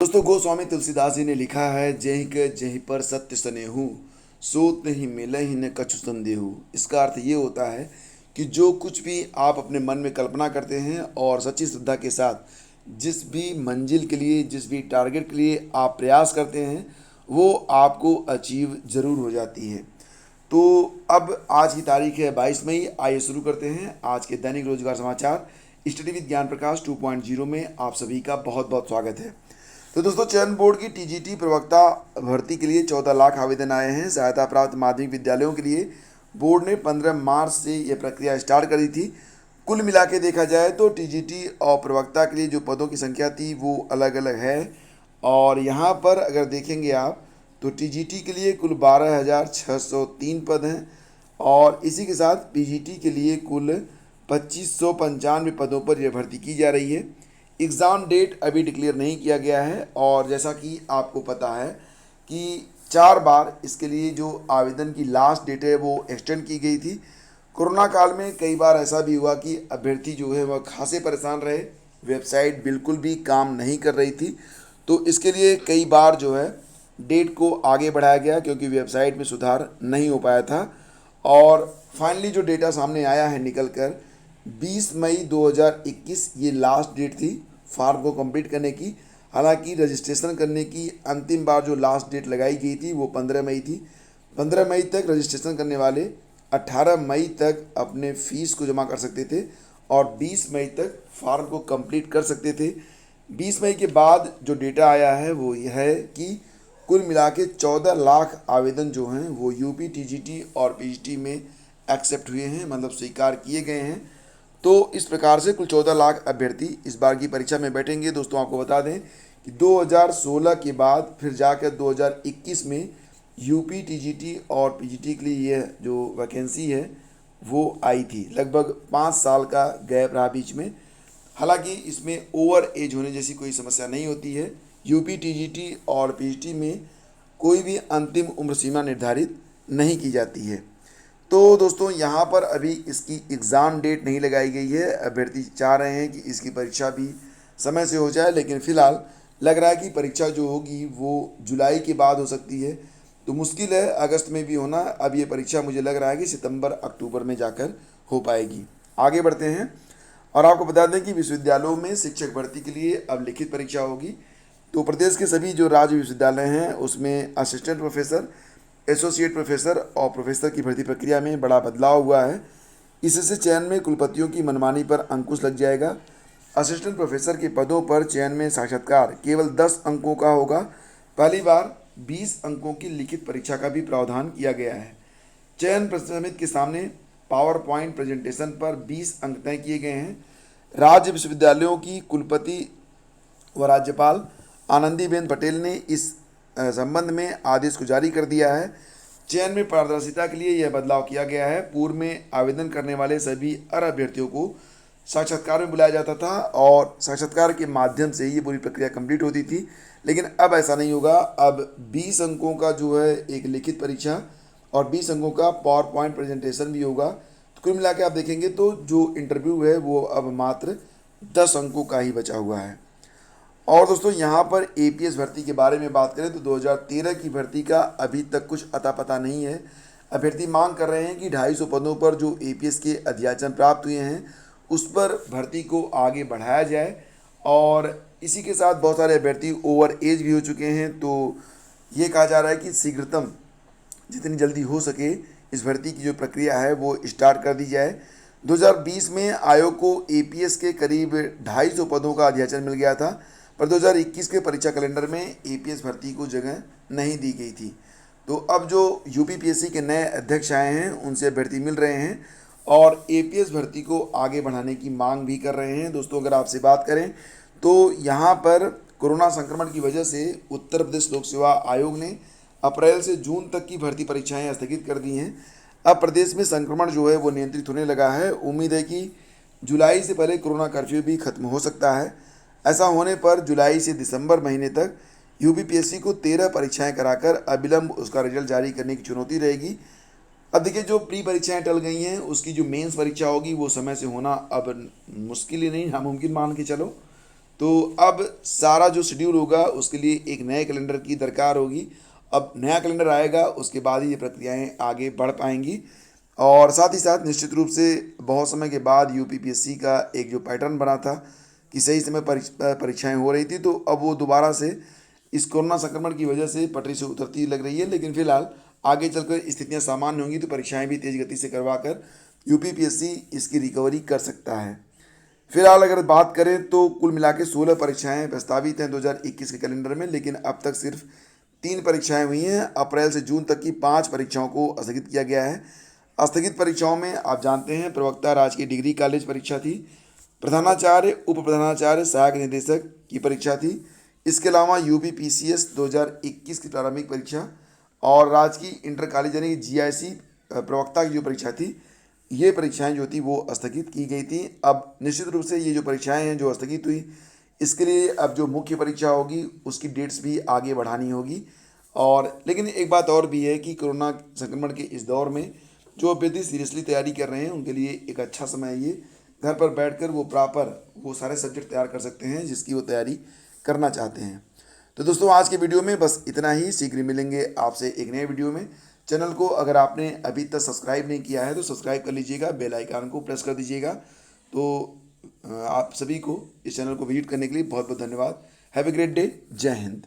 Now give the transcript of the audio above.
दोस्तों गोस्वामी तुलसीदास जी ने लिखा है जहीं पर सत्य सनेहू सोत नहीं मिले ही न कछु संदेहू। इसका अर्थ ये होता है कि जो कुछ भी आप अपने मन में कल्पना करते हैं और सच्ची श्रद्धा के साथ जिस भी मंजिल के लिए जिस भी टारगेट के लिए आप प्रयास करते हैं वो आपको अचीव ज़रूर हो जाती है। तो अब आज की तारीख है 22 मई। आइए शुरू करते हैं आज के दैनिक रोजगार समाचार स्टडी विद ज्ञान प्रकाश 2.0 में आप सभी का बहुत बहुत स्वागत है। तो दोस्तों चयन बोर्ड की टीजीटी प्रवक्ता भर्ती के लिए 14 लाख आवेदन आए हैं। सहायता प्राप्त माध्यमिक विद्यालयों के लिए बोर्ड ने 15 मार्च से यह प्रक्रिया स्टार्ट करी थी। कुल मिला के देखा जाए तो टीजीटी और प्रवक्ता के लिए जो पदों की संख्या थी वो अलग अलग है। और यहाँ पर अगर देखेंगे आप तो टीजीटी के लिए कुल 12,603 पद हैं और इसी के साथ पीजीटी के लिए कुल 2595 पदों पर यह भर्ती की जा रही है। एग्ज़ाम डेट अभी डिक्लेयर नहीं किया गया है और जैसा कि आपको पता है कि 4 बार इसके लिए जो आवेदन की लास्ट डेट है वो एक्सटेंड की गई थी। कोरोना काल में कई बार ऐसा भी हुआ कि अभ्यर्थी जो है वह खासे परेशान रहे, वेबसाइट बिल्कुल भी काम नहीं कर रही थी, तो इसके लिए कई बार जो है डेट को आगे बढ़ाया गया क्योंकि वेबसाइट में सुधार नहीं हो पाया था। और फाइनली जो डेटा सामने आया है निकल कर 20 मई 2021 ये लास्ट डेट थी फॉर्म को कंप्लीट करने की। हालांकि रजिस्ट्रेशन करने की अंतिम बार जो लास्ट डेट लगाई गई थी वो 15 मई थी। 15 मई तक रजिस्ट्रेशन करने वाले 18 मई तक अपने फीस को जमा कर सकते थे और 20 मई तक फॉर्म को कंप्लीट कर सकते थे। 20 मई के बाद जो डेटा आया है वो यह है कि कुल मिला के 14 लाख आवेदन जो हैं वो यूपी टीजीटी और पीजीटी में एक्सेप्ट हुए हैं, मतलब स्वीकार किए गए हैं। तो इस प्रकार से कुल 14 लाख अभ्यर्थी इस बार की परीक्षा में बैठेंगे। दोस्तों आपको बता दें कि 2016 के बाद फिर जाकर 2021 में यूपी टीजीटी और पीजीटी के लिए यह जो वैकेंसी है वो आई थी। लगभग 5 साल का गैप रहा बीच में। हालांकि इसमें ओवर एज होने जैसी कोई समस्या नहीं होती है। यूपी टीजीटी और पीजीटी में कोई भी अंतिम उम्र सीमा निर्धारित नहीं की जाती है। तो दोस्तों यहाँ पर अभी इसकी एग्ज़ाम डेट नहीं लगाई गई है। अभ्यर्थी चाह रहे हैं कि इसकी परीक्षा भी समय से हो जाए, लेकिन फ़िलहाल लग रहा है कि परीक्षा जो होगी वो जुलाई के बाद हो सकती है। तो मुश्किल है अगस्त में भी होना। अब ये परीक्षा मुझे लग रहा है कि सितंबर अक्टूबर में जाकर हो पाएगी। आगे बढ़ते हैं और आपको बता दें कि विश्वविद्यालयों में शिक्षक भर्ती के लिए अब लिखित परीक्षा होगी। तो प्रदेश के सभी जो राज्य विश्वविद्यालय हैं उसमें असिस्टेंट प्रोफेसर, एसोसिएट प्रोफेसर और प्रोफेसर की भर्ती प्रक्रिया में बड़ा बदलाव हुआ है। इससे चयन में कुलपतियों की मनमानी पर अंकुश लग जाएगा। असिस्टेंट प्रोफेसर के पदों पर चयन में साक्षात्कार केवल 10 अंकों का होगा। पहली बार 20 अंकों की लिखित परीक्षा का भी प्रावधान किया गया है। चयन समिति के सामने पावर पॉइंट प्रेजेंटेशन पर 20 अंक तय किए गए हैं। राज्य विश्वविद्यालयों की कुलपति व राज्यपाल आनंदीबेन पटेल ने इस संबंध में आदेश को जारी कर दिया है। चयन में पारदर्शिता के लिए यह बदलाव किया गया है। पूर्व में आवेदन करने वाले सभी अर्ह अभ्यर्थियों को साक्षात्कार में बुलाया जाता था और साक्षात्कार के माध्यम से ये पूरी प्रक्रिया कंप्लीट होती थी, लेकिन अब ऐसा नहीं होगा। अब 20 अंकों का जो है एक लिखित परीक्षा और 20 अंकों का पावर पॉइंट प्रेजेंटेशन भी होगा। तो कुल मिला के आप देखेंगे तो जो इंटरव्यू है वो अब मात्र 10 अंकों का ही बचा हुआ है। और दोस्तों यहाँ पर एपीएस भर्ती के बारे में बात करें तो 2013 की भर्ती का अभी तक कुछ अता पता नहीं है। अभ्यर्थी मांग कर रहे हैं कि 250 पदों पर जो एपीएस के अध्याचन प्राप्त हुए हैं उस पर भर्ती को आगे बढ़ाया जाए। और इसी के साथ बहुत सारे अभ्यर्थी ओवर एज भी हो चुके हैं, तो ये कहा जा रहा है कि शीघ्रतम जितनी जल्दी हो सके इस भर्ती की जो प्रक्रिया है वो स्टार्ट कर दी जाए। 2020 में आयोग को एपीएस के करीब 250 पदों का अध्याचन मिल गया था, पर 2021 के परीक्षा कैलेंडर में एपीएस भर्ती को जगह नहीं दी गई थी। तो अब जो यूपीपीएससी के नए अध्यक्ष आए हैं उनसे अभ्यर्थी मिल रहे हैं और एपीएस भर्ती को आगे बढ़ाने की मांग भी कर रहे हैं। दोस्तों अगर आपसे बात करें तो यहाँ पर कोरोना संक्रमण की वजह से उत्तर प्रदेश लोक सेवा आयोग ने अप्रैल से जून तक की भर्ती परीक्षाएं स्थगित कर दी हैं। अब प्रदेश में संक्रमण जो है वो नियंत्रित होने लगा है। उम्मीद है कि जुलाई से पहले कोरोना कर्फ्यू भी खत्म हो सकता है। ऐसा होने पर जुलाई से दिसंबर महीने तक यूपीपीएससी को 13 परीक्षाएं कराकर अविलंब उसका रिजल्ट जारी करने की चुनौती रहेगी। अब देखिए जो प्री परीक्षाएं टल गई हैं उसकी जो मेंस परीक्षा होगी वो समय से होना अब मुश्किल ही नहीं नामुमकिन मान के चलो। तो अब सारा जो शेड्यूल होगा उसके लिए एक नए कैलेंडर की दरकार होगी। अब नया कैलेंडर आएगा, उसके बाद ही ये प्रक्रियाएं आगे बढ़ पाएंगी। और साथ ही साथ निश्चित रूप से बहुत समय के बाद यूपीपीएससी का एक जो पैटर्न बना था कि सही समय परीक्षाएं हो रही थी, तो अब वो दोबारा से इस कोरोना संक्रमण की वजह से पटरी से उतरती लग रही है। लेकिन फिलहाल आगे चलकर स्थितियां सामान्य होंगी तो परीक्षाएं भी तेज गति से करवा कर यूपीपीएससी इसकी रिकवरी कर सकता है। फिलहाल अगर बात करें तो कुल मिला के 16 परीक्षाएं प्रस्तावित हैं 2021 के कैलेंडर में, लेकिन अब तक सिर्फ 3 परीक्षाएं हुई हैं। अप्रैल से जून तक की 5 परीक्षाओं को स्थगित किया गया है। स्थगित परीक्षाओं में आप जानते हैं प्रवक्ता राजकीय डिग्री कॉलेज परीक्षा थी, प्रधानाचार्य उप प्रधानाचार्य सहायक निदेशक की परीक्षा थी। इसके अलावा यूपीपीसीएस 2021 की प्रारंभिक परीक्षा और राजकीय इंटर कॉलेज यानी जीआईसी प्रवक्ता की जो परीक्षा थी, ये परीक्षाएं जो थी वो स्थगित की गई थी। अब निश्चित रूप से ये जो परीक्षाएं हैं जो स्थगित हुई, इसके लिए अब जो मुख्य परीक्षा होगी उसकी डेट्स भी आगे बढ़ानी होगी। और लेकिन एक बात और भी है कि कोरोना संक्रमण के इस दौर में जो अभ्यर्थी सीरियसली तैयारी कर रहे हैं उनके लिए एक अच्छा समय है ये। घर पर बैठकर वो प्रॉपर वो सारे सब्जेक्ट तैयार कर सकते हैं जिसकी वो तैयारी करना चाहते हैं। तो दोस्तों आज के वीडियो में बस इतना ही। शीघ्र मिलेंगे आपसे एक नए वीडियो में। चैनल को अगर आपने अभी तक सब्सक्राइब नहीं किया है तो सब्सक्राइब कर लीजिएगा, बेल आइकन को प्रेस कर दीजिएगा। तो आप सभी को इस चैनल को विजिट करने के लिए बहुत बहुत धन्यवाद। Have a great day. जय हिंद।